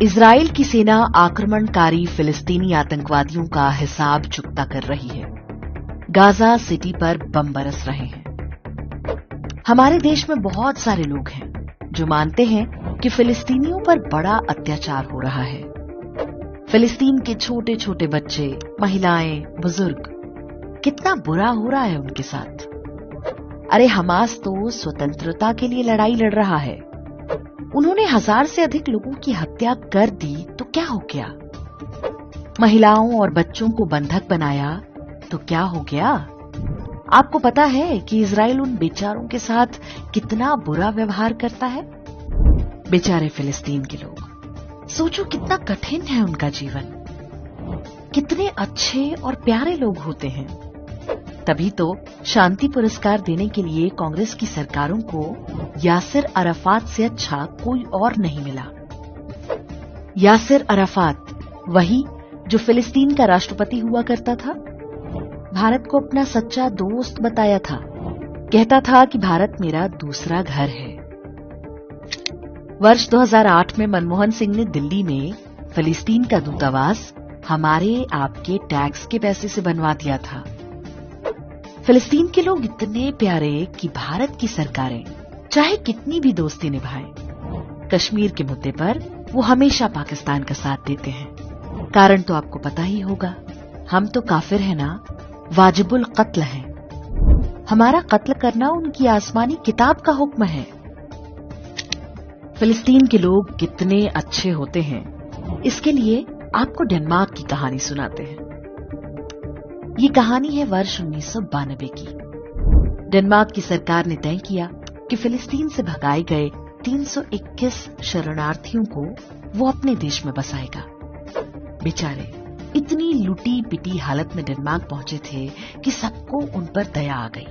Israel की सेना आक्रमणकारी फिलिस्तीनी आतंकवादियों का हिसाब चुकता कर रही है। गाजा सिटी पर बम बरस रहे हैं। हमारे देश में बहुत सारे लोग हैं जो मानते हैं कि फिलिस्तीनियों पर बड़ा अत्याचार हो रहा है। फिलिस्तीन के छोटे छोटे बच्चे, महिलाएं, बुजुर्ग, कितना बुरा हो रहा है उनके साथ। अरे हमास तो स्वतंत्रता के लिए लड़ाई लड़ रहा है। उन्होंने 1000 से अधिक लोगों की हत्या कर दी तो क्या हो गया? महिलाओं और बच्चों को बंधक बनाया तो क्या हो गया? आपको पता है कि इजराइल उन बेचारों के साथ कितना बुरा व्यवहार करता है? बेचारे फिलिस्तीन के लोग, सोचो कितना कठिन है उनका जीवन। कितने अच्छे और प्यारे लोग होते हैं। तभी तो शांति पुरस्कार देने के लिए कांग्रेस की सरकारों को यासिर अराफात से अच्छा कोई और नहीं मिला। यासिर अराफात, वही जो फिलिस्तीन का राष्ट्रपति हुआ करता था, भारत को अपना सच्चा दोस्त बताया था। कहता था कि भारत मेरा दूसरा घर है। वर्ष 2008 में मनमोहन सिंह ने दिल्ली में फिलिस्तीन का दूतावास हमारे आपके टैक्स के पैसे से बनवा दिया था। फिलिस्तीन के लोग इतने प्यारे कि भारत की सरकारें चाहे कितनी भी दोस्ती निभाएं, कश्मीर के मुद्दे पर वो हमेशा पाकिस्तान का साथ देते हैं। कारण तो आपको पता ही होगा, हम तो काफिर हैं ना, वाजिबुल कत्ल हैं। हमारा कत्ल करना उनकी आसमानी किताब का हुक्म है। फिलिस्तीन के लोग कितने अच्छे होते हैं, इसके लिए आपको डेनमार्क की कहानी सुनाते हैं। ये कहानी है वर्ष 1992 की। डेनमार्क की सरकार ने तय किया कि फिलिस्तीन से भगाए गए 321 शरणार्थियों को वो अपने देश में बसाएगा। बेचारे इतनी लुटी पिटी हालत में डेनमार्क पहुंचे थे कि सबको उन पर दया आ गई।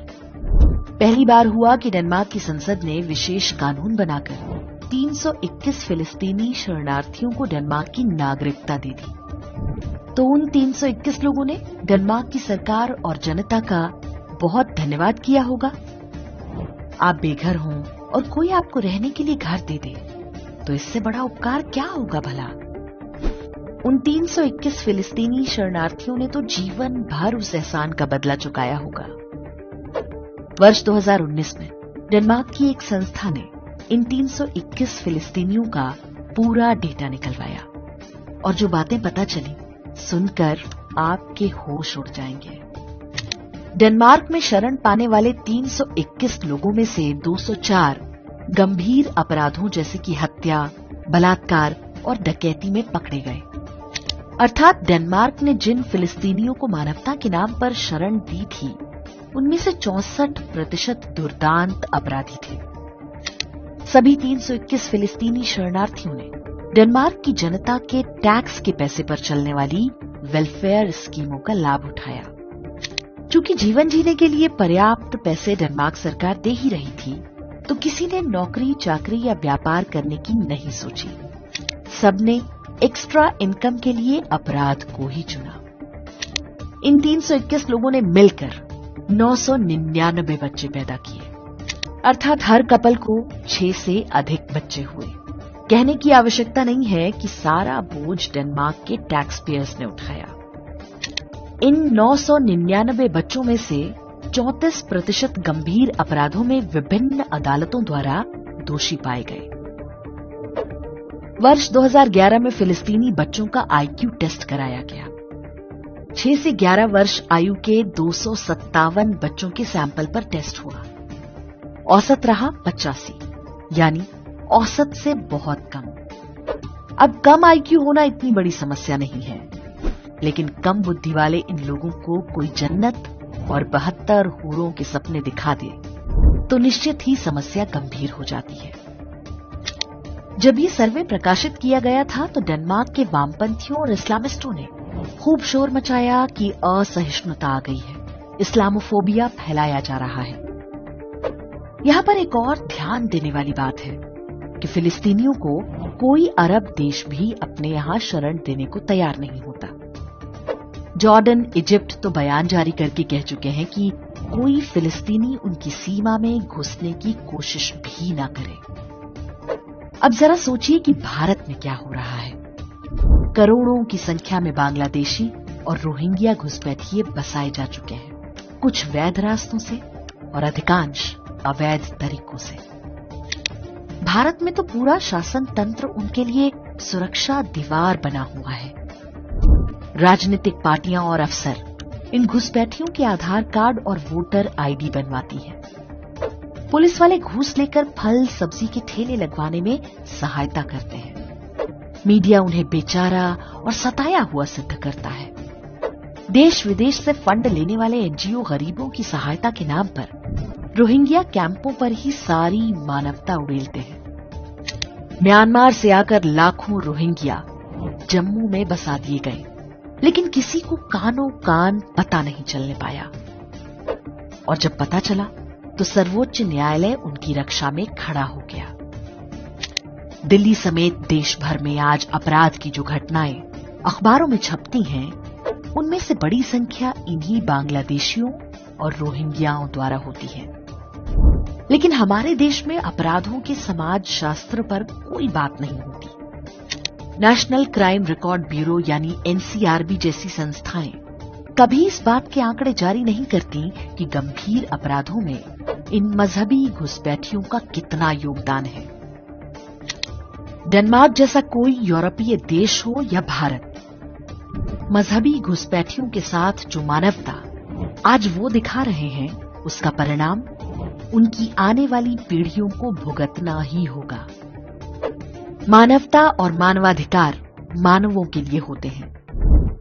पहली बार हुआ कि डेनमार्क की संसद ने विशेष कानून बनाकर 321 फिलिस्तीनी शरणार्थियों को डेनमार्क की नागरिकता दे दी। तो उन 321 लोगों ने डेनमार्क की सरकार और जनता का बहुत धन्यवाद किया होगा। आप बेघर हों और कोई आपको रहने के लिए घर दे दे, तो इससे बड़ा उपकार क्या होगा भला? उन 321 फिलिस्तीनी शरणार्थियों ने तो जीवन भर उस एहसान का बदला चुकाया होगा। वर्ष 2019 में डेनमार्क की एक संस्था ने इन 321 फिलिस्तीनियों का पूरा डेटा निकलवाया और जो बातें पता चली सुनकर आपके होश उड़ जाएंगे। डेनमार्क में शरण पाने वाले 321 लोगों में से 204 गंभीर अपराधों जैसे कि हत्या, बलात्कार और डकैती में पकड़े गए। अर्थात डेनमार्क ने जिन फिलिस्तीनियों को मानवता के नाम पर शरण दी थी, उनमें से 64% दुर्दांत अपराधी थे। सभी 321 फिलिस्तीनी शरणार्थियों ने डेनमार्क की जनता के टैक्स के पैसे पर चलने वाली वेलफेयर स्कीमों का लाभ उठाया। चूंकि जीवन जीने के लिए पर्याप्त पैसे डेनमार्क सरकार दे ही रही थी, तो किसी ने नौकरी चाकरी या व्यापार करने की नहीं सोची। सबने एक्स्ट्रा इनकम के लिए अपराध को ही चुना। इन 321 लोगों ने मिलकर 999 बच्चे पैदा किए। अर्थात हर कपल को 6 से अधिक बच्चे हुए। कहने की आवश्यकता नहीं है कि सारा बोझ डेनमार्क के टैक्स पेयर्स ने उठाया। इन 999 बच्चों में से 34% गंभीर अपराधों में विभिन्न अदालतों द्वारा दोषी पाए गए। वर्ष 2011 में फिलिस्तीनी बच्चों का आईक्यू टेस्ट कराया गया। 6 से 11 वर्ष आयु के 257 बच्चों के सैंपल पर टेस्ट हुआ। औसत रहा 85, यानी औसत से बहुत कम। अब कम आईक्यू होना इतनी बड़ी समस्या नहीं है, लेकिन कम बुद्धि वाले इन लोगों को कोई जन्नत और 72 हूरों के सपने दिखा दे तो निश्चित ही समस्या गंभीर हो जाती है। जब ये सर्वे प्रकाशित किया गया था तो डेनमार्क के वामपंथियों और इस्लामिस्टों ने खूब शोर मचाया कि असहिष्णुता आ गई है, इस्लामोफोबिया फैलाया जा रहा है। यहाँ पर एक और ध्यान देने वाली बात है कि फिलिस्तीनियों को कोई अरब देश भी अपने यहाँ शरण देने को तैयार नहीं होता। जॉर्डन, इजिप्ट तो बयान जारी करके कह चुके हैं कि कोई फिलिस्तीनी उनकी सीमा में घुसने की कोशिश भी ना करे। अब जरा सोचिए कि भारत में क्या हो रहा है। करोड़ों की संख्या में बांग्लादेशी और रोहिंग्या घुसपैठिए बसाए जा चुके हैं, कुछ वैध रास्तों से और अधिकांश अवैध तरीकों से। भारत में तो पूरा शासन तंत्र उनके लिए सुरक्षा दीवार बना हुआ है। राजनीतिक पार्टियां और अफसर इन घुसपैठियों के आधार कार्ड और वोटर आईडी बनवाती हैं। पुलिस वाले घूस लेकर फल सब्जी के ठेले लगवाने में सहायता करते हैं। मीडिया उन्हें बेचारा और सताया हुआ सिद्ध करता है। देश विदेश से फंड लेने वाले एनजीओ गरीबों की सहायता के नाम पर रोहिंग्या कैंपों पर ही सारी मानवता उड़ेलते हैं। म्यांमार से आकर लाखों रोहिंग्या जम्मू में बसा दिए गए, लेकिन किसी को कानों कान पता नहीं चलने पाया। और जब पता चला तो सर्वोच्च न्यायालय उनकी रक्षा में खड़ा हो गया। दिल्ली समेत देश भर में आज अपराध की जो घटनाएं अखबारों में छपती हैं, उनमें से बड़ी संख्या इन्हीं बांग्लादेशियों और रोहिंग्याओं द्वारा होती है। लेकिन हमारे देश में अपराधों के समाज शास्त्र पर कोई बात नहीं होती। नेशनल क्राइम रिकॉर्ड ब्यूरो यानी एनसीआरबी जैसी संस्थाएं कभी इस बात के आंकड़े जारी नहीं करती कि गंभीर अपराधों में इन मजहबी घुसपैठियों का कितना योगदान है। डेनमार्क जैसा कोई यूरोपीय देश हो या भारत, मजहबी घुसपैठियों के साथ जो मानवता आज वो दिखा रहे हैं, उसका परिणाम उनकी आने वाली पीढ़ियों को भुगतना ही होगा। मानवता और मानवाधिकार मानवों के लिए होते हैं,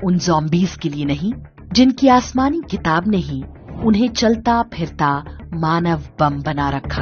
उन ज़ॉम्बीज़ के लिए नहीं जिनकी आसमानी किताब ने ही उन्हें चलता फिरता मानव बम बना रखा।